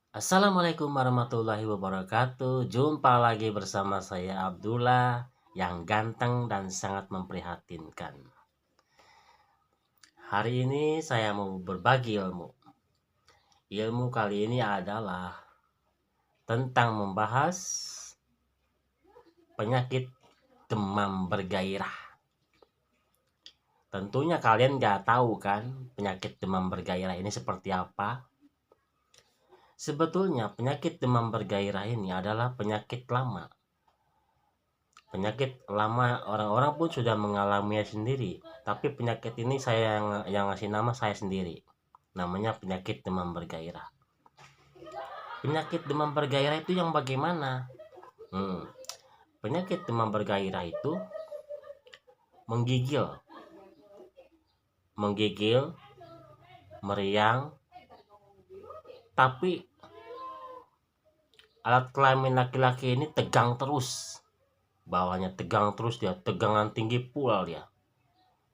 Assalamualaikum warahmatullahi wabarakatuh. Jumpa lagi bersama saya Abdullah yang ganteng dan sangat memprihatinkan. Hari ini saya mau berbagi ilmu. Ilmu kali ini adalah tentang membahas penyakit demam bergairah. Tentunya kalian gak tahu kan penyakit demam bergairah ini seperti apa? Sebetulnya penyakit demam bergairah ini adalah penyakit lama. Penyakit lama orang-orang pun sudah mengalaminya sendiri. Tapi penyakit ini saya yang ngasih nama saya sendiri. Namanya penyakit demam bergairah. Penyakit demam bergairah itu yang bagaimana? Penyakit demam bergairah itu menggigil, meriang, tapi alat kelamin laki-laki ini tegang terus. Bawahnya tegang terus, dia tegangan tinggi pula dia.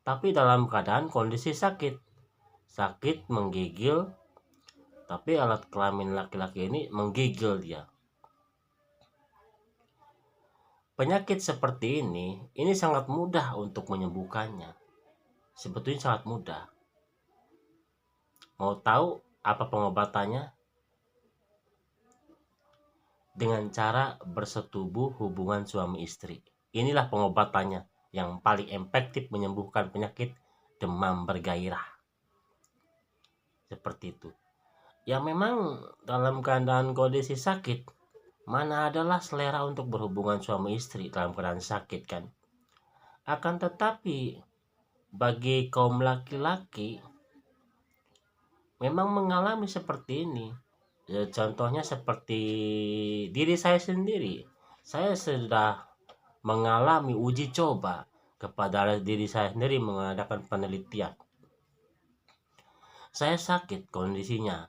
Tapi dalam keadaan kondisi sakit menggigil, tapi alat kelamin laki-laki ini menggigil dia. Penyakit seperti ini sangat mudah untuk menyembuhkannya. Sebetulnya sangat mudah. Mau tahu apa pengobatannya? Dengan cara bersetubuh hubungan suami istri. Inilah pengobatannya yang paling efektif menyembuhkan penyakit demam bergairah. Seperti itu. Ya memang dalam keadaan kondisi sakit, mana adalah selera untuk berhubungan suami istri dalam keadaan sakit kan. Akan tetapi bagi kaum laki-laki memang mengalami seperti ini. Ya, contohnya seperti diri saya sendiri. Saya sudah mengalami uji coba kepada diri saya sendiri mengadakan penelitian. Saya sakit kondisinya,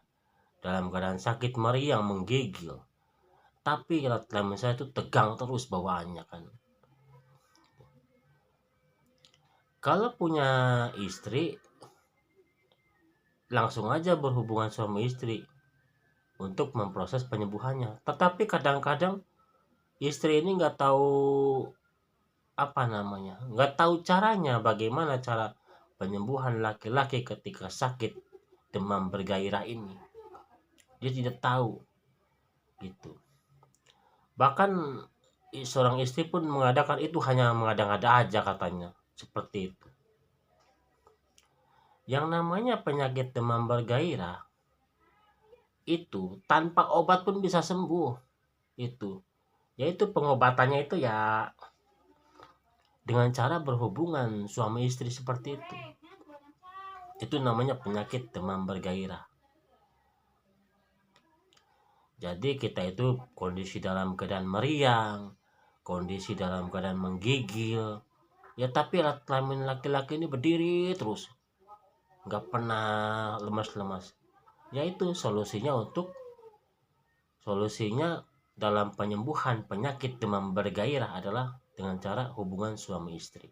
dalam keadaan sakit meriang menggigil, tapi alat kelamin saya itu tegang terus bawaannya kan. Kalau punya istri, langsung aja berhubungan suami istri untuk memproses penyembuhannya. Tetapi kadang-kadang istri ini nggak tahu nggak tahu caranya, bagaimana cara penyembuhan laki-laki ketika sakit demam bergairah ini. Dia tidak tahu gitu. Bahkan seorang istri pun mengadakan itu hanya mengada-ngada aja katanya, seperti itu. Yang namanya penyakit demam bergairah itu tanpa obat pun bisa sembuh. Itu yaitu pengobatannya itu ya dengan cara berhubungan suami istri seperti itu. Itu namanya penyakit demam bergairah. Jadi kita itu kondisi dalam keadaan meriang, kondisi dalam keadaan menggigil, ya tapi alat kelamin laki-laki ini berdiri terus, nggak pernah lemas-lemas. Ya itu solusinya dalam penyembuhan penyakit demam bergairah adalah dengan cara hubungan suami istri.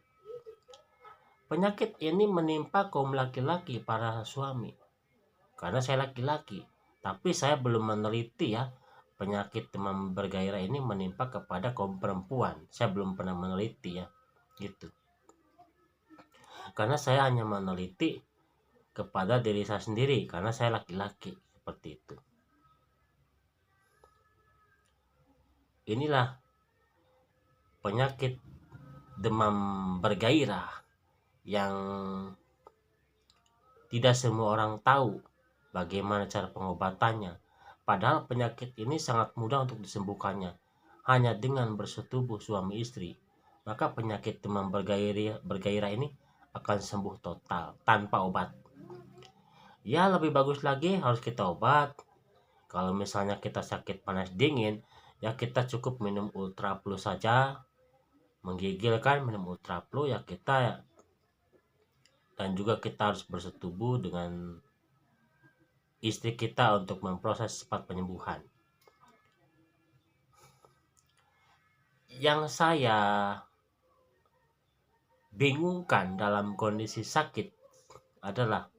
Penyakit ini menimpa kaum laki-laki, para suami. Karena saya laki-laki, tapi saya belum meneliti ya penyakit demam bergairah ini menimpa kepada kaum perempuan. Saya belum pernah meneliti ya, gitu. Karena saya hanya meneliti kepada diri saya sendiri, karena saya laki-laki, seperti itu. Inilah penyakit demam bergairah yang tidak semua orang tahu bagaimana cara pengobatannya. Padahal penyakit ini sangat mudah untuk disembuhkannya. Hanya dengan bersetubuh suami istri, maka penyakit demam bergairah ini akan sembuh total tanpa obat. Ya lebih bagus lagi harus kita obat. Kalau misalnya kita sakit panas dingin, ya kita cukup minum Ultra Plus saja. Menggigil kan, minum Ultra Plus ya kita, dan juga kita harus bersetubuh dengan istri kita untuk memproses cepat penyembuhan. Yang saya bingungkan dalam kondisi sakit adalah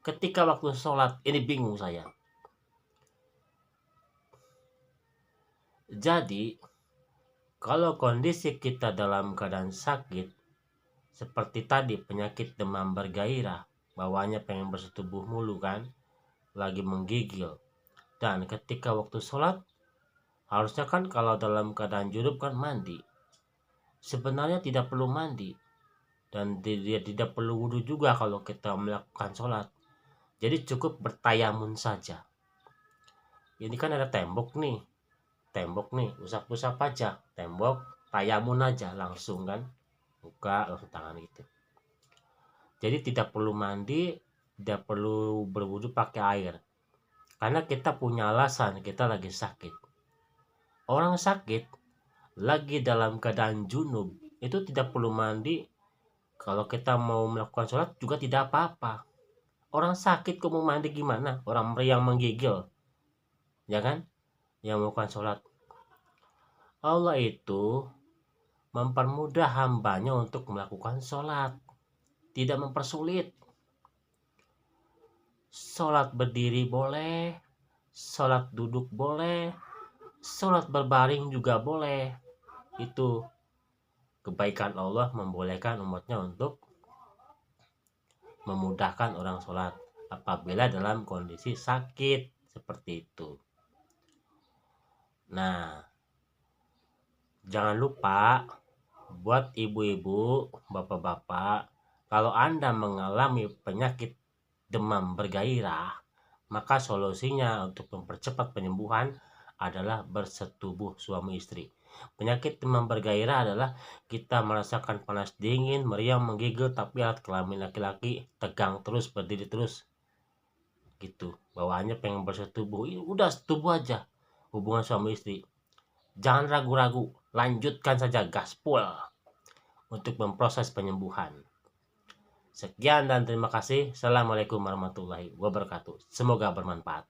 ketika waktu sholat ini bingung saya. Jadi, kalau kondisi kita dalam keadaan sakit, seperti tadi penyakit demam bergairah, bawaannya pengen bersetubuh mulu kan, lagi menggigil. Dan ketika waktu sholat, harusnya kan kalau dalam keadaan junub kan mandi. Sebenarnya tidak perlu mandi. Dan tidak perlu wudhu juga kalau kita melakukan sholat. Jadi cukup bertayamun saja. Ini kan ada tembok nih, usap-usap aja tembok, tayamun aja langsung kan, buka langsung tangan gitu. Jadi tidak perlu mandi, tidak perlu berwudu pakai air, karena kita punya alasan, kita lagi sakit. Orang sakit lagi dalam keadaan junub itu tidak perlu mandi. Kalau kita mau melakukan sholat juga tidak apa-apa. Orang sakit kok mau mandi gimana? Orang yang menggigil, ya kan, yang melakukan sholat. Allah itu mempermudah hambanya untuk melakukan sholat, tidak mempersulit. Sholat berdiri boleh, sholat duduk boleh, sholat berbaring juga boleh. Itu kebaikan Allah membolehkan umatnya untuk memudahkan orang sholat apabila dalam kondisi sakit seperti itu. Nah, jangan lupa buat ibu-ibu, bapak-bapak, kalau Anda mengalami penyakit demam bergairah, maka solusinya untuk mempercepat penyembuhan adalah bersetubuh suami istri. Penyakit demam bergairah adalah kita merasakan panas dingin, meriang, menggigil, tapi alat kelamin laki-laki tegang terus, berdiri terus gitu. Bawaannya pengen bersetubuh, udah setubuh aja hubungan suami istri. Jangan ragu-ragu, lanjutkan saja gaspol untuk memproses penyembuhan. Sekian dan terima kasih. Assalamualaikum warahmatullahi wabarakatuh. Semoga bermanfaat.